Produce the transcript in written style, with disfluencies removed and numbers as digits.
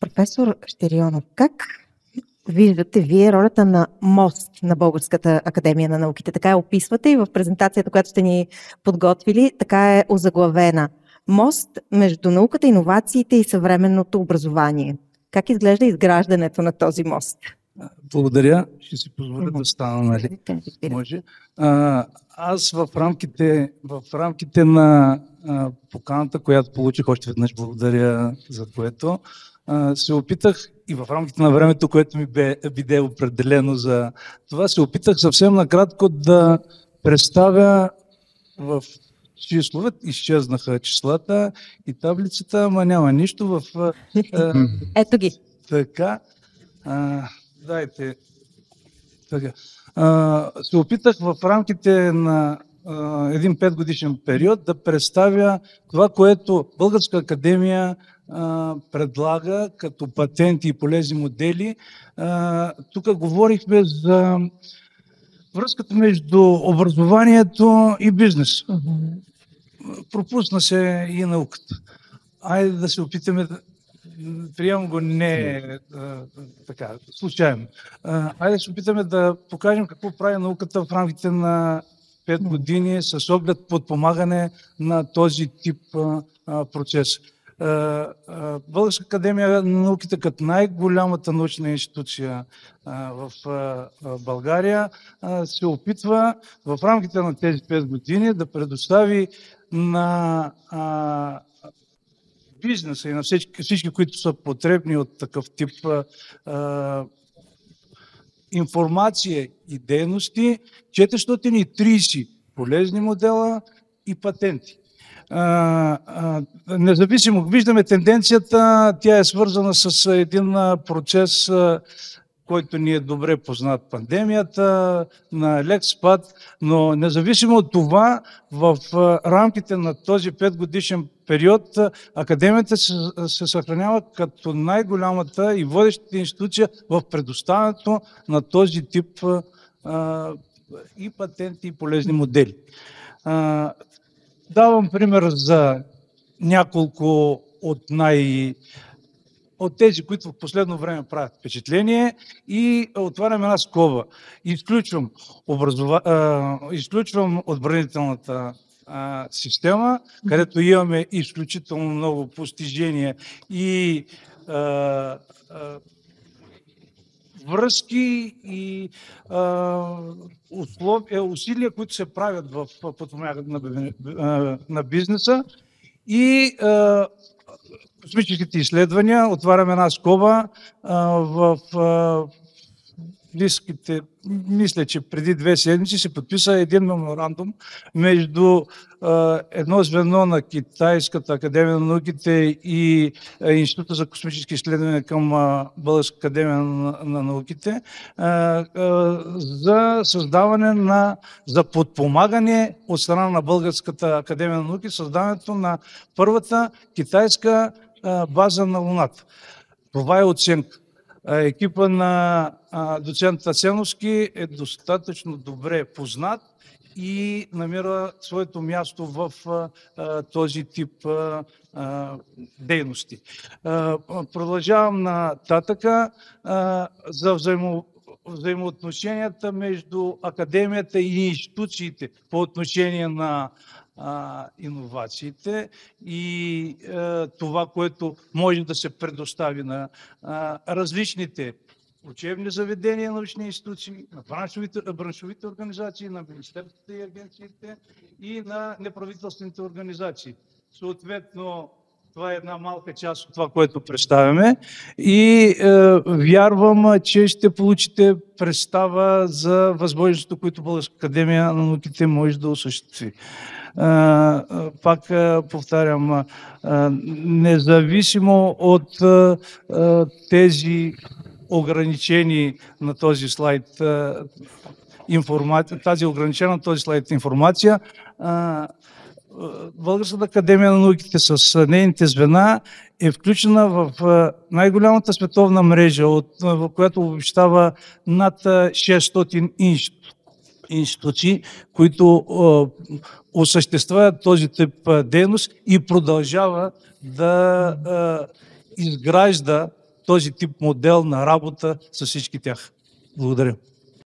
Професор Щерионов, как виждате вие ролята на мост на Българската академия на науките? Така я описвате и в презентацията, която сте ни подготвили, така е озаглавена. Мост между науката, иновациите и съвременното образование. Как изглежда изграждането на този мост? Благодаря. Ще си позволя да стана, нали? Може. Аз в рамките на поканата, която получих, още веднъж благодаря за което, се опитах и в рамките на времето, което ми биде определено за това, се опитах съвсем накратко да представя в числове. Изчезнаха числата и таблицата, ама няма нищо в... Ето ги. Така. Дайте. Така. Се опитах в рамките на един 5-годишен период да представя това, което Българска академия предлага като патенти и полезни модели. Тук говорихме за връзката между образованието и бизнес. Пропусна се и науката. Айде да се опитаме да... Приемам го не така, случайно. Айде да се опитаме да покажем какво прави науката в рамките на 5 години с оглед подпомагане на този тип процес. Българска академия на науките като най-голямата научна институция в България се опитва в рамките на тези 5 години да предостави на бизнеса и на всички, които са потребни от такъв тип информация и дейности, 430 полезни модела и патенти. Независимо, виждаме тенденцията, тя е свързана с един процес, който ни е добре познат, пандемията, на лек спад, но независимо от това, в рамките на този 5-годишен период академията се съхранява като най-голямата и водещата институция в предоставянето на този тип и патенти, и полезни модели. Давам пример за няколко от тези, които в последно време правят впечатление, и отварям една скоба. Изключвам отбранителната система, където имаме изключително много постижения и връзки и усилия, които се правят в подпомагане на бизнеса, и космическите изследвания. Отварям една скоба. В близките, мисля, че преди 2 седмици се подписа един меморандум между едно звено на Китайската академия на науките и Института за космически изследвания към Българска академия на науките за създаване за подпомагане от страна на Българската академия на науките, създаването на първата китайска база на Луната. Това е оценка. Екипа на доцент Асеновски е достатъчно добре познат и намира своето място в този тип дейности. Продължавам нататъка за взаимоотношенията между академията и институциите по отношение на иновациите и това, което може да се предостави на различните учебни заведения, научни институции, на браншовите организации, на министерствата и агенциите и на неправителствените организации. Съответно, това е една малка част от това, което представяме, и вярвам, че ще получите представа за възможностите, които Българска академия на науките може да осъществи. Пак повтарям, независимо от тези ограничени на този слайд информация, тази ограничена на този слайд информация, Българската академия на науките с нейните звена е включена в най-голямата световна мрежа, в която обобщава над 600 институции, които осъществяват този тип дейност и продължава да изгражда този тип модел на работа с всички тях. Благодаря.